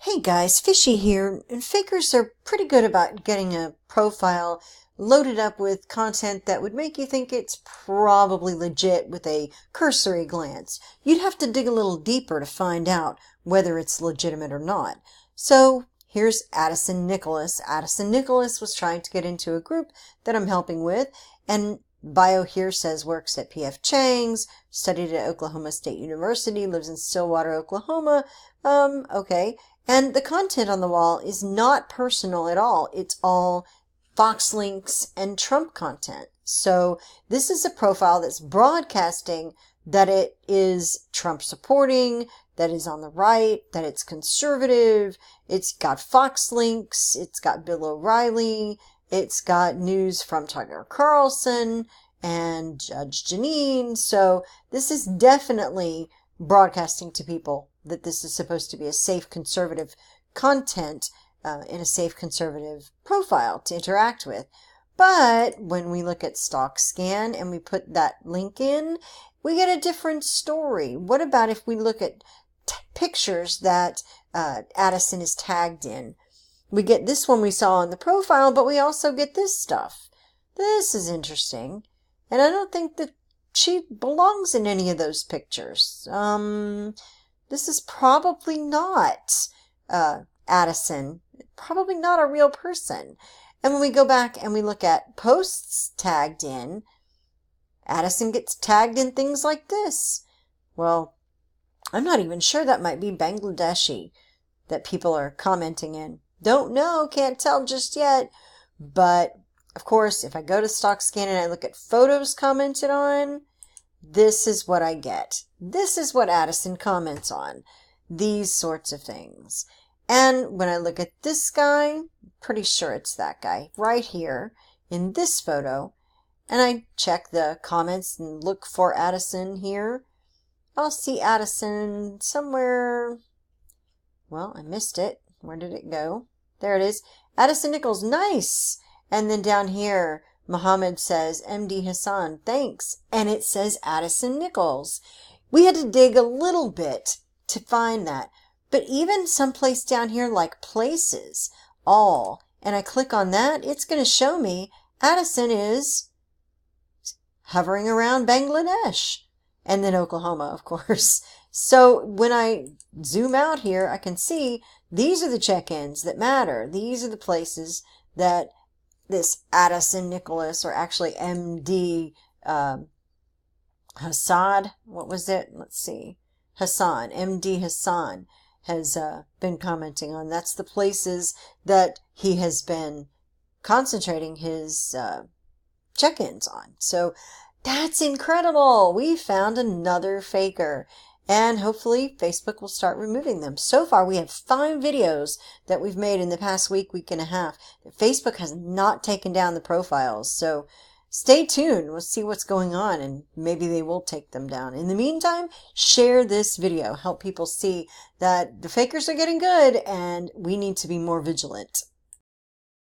Hey guys, Fishy here, and fakers are pretty good about getting a profile loaded up with content that would make you think it's probably legit with a cursory glance. You'd have to dig a little deeper to find out whether it's legitimate or not. So here's Addison Nicholas. Addison Nicholas was trying to get into a group that I'm helping with, and bio here says works at P.F. Chang's, studied at Oklahoma State University, lives in Stillwater, Oklahoma. Okay. And the content on the wall is not personal at all. It's all Fox links and Trump content. So this is a profile that's broadcasting that it is Trump supporting, that is on the right, that it's conservative. It's got Fox links. It's got Bill O'Reilly. It's got news from Tucker Carlson and Judge Jeanine. So this is definitely broadcasting to people that this is supposed to be a safe conservative content in a safe conservative profile to interact with. But when we look at StockScan and we put that link in, we get a different story. What about if we look at pictures that Addison is tagged in? We get this one we saw in the profile, but we also get this stuff. This is interesting. And I don't think that she belongs in any of those pictures. This is probably not Addison. Probably not a real person. And when we go back and we look at posts tagged in, Addison gets tagged in things like this. Well, I'm not even sure. That might be Bangladeshi that people are commenting in. Don't know, can't tell just yet. But, of course, if I go to StockScan and I look at photos commented on, this is what I get. This is what Addison comments on. These sorts of things. And when I look at this guy, pretty sure it's that guy right here in this photo, and I check the comments and look for Addison here, I'll see Addison somewhere. Well, I missed it. Where did it go? There it is. Addison Nichols, nice. And then down here, Muhammad says, MD Hasan, thanks. And it says Addison Nichols. We had to dig a little bit to find that. But even someplace down here like places, all, and I click on that, it's going to show me Addison is hovering around Bangladesh. And then Oklahoma, of course. So when I zoom out here, I can see these are the check-ins that matter. These are the places that this Addison Nicholas, or actually MD Hasan, what was it? Let's see. Hasan, MD Hasan has been commenting on. That's the places that he has been concentrating his check-ins on. So that's incredible. We found another faker. And hopefully Facebook will start removing them. So far, we have 5 videos that we've made in the past week and a half. Facebook has not taken down the profiles. So stay tuned. We'll see what's going on, and maybe they will take them down. In the meantime, share this video. Help people see that the fakers are getting good, and we need to be more vigilant.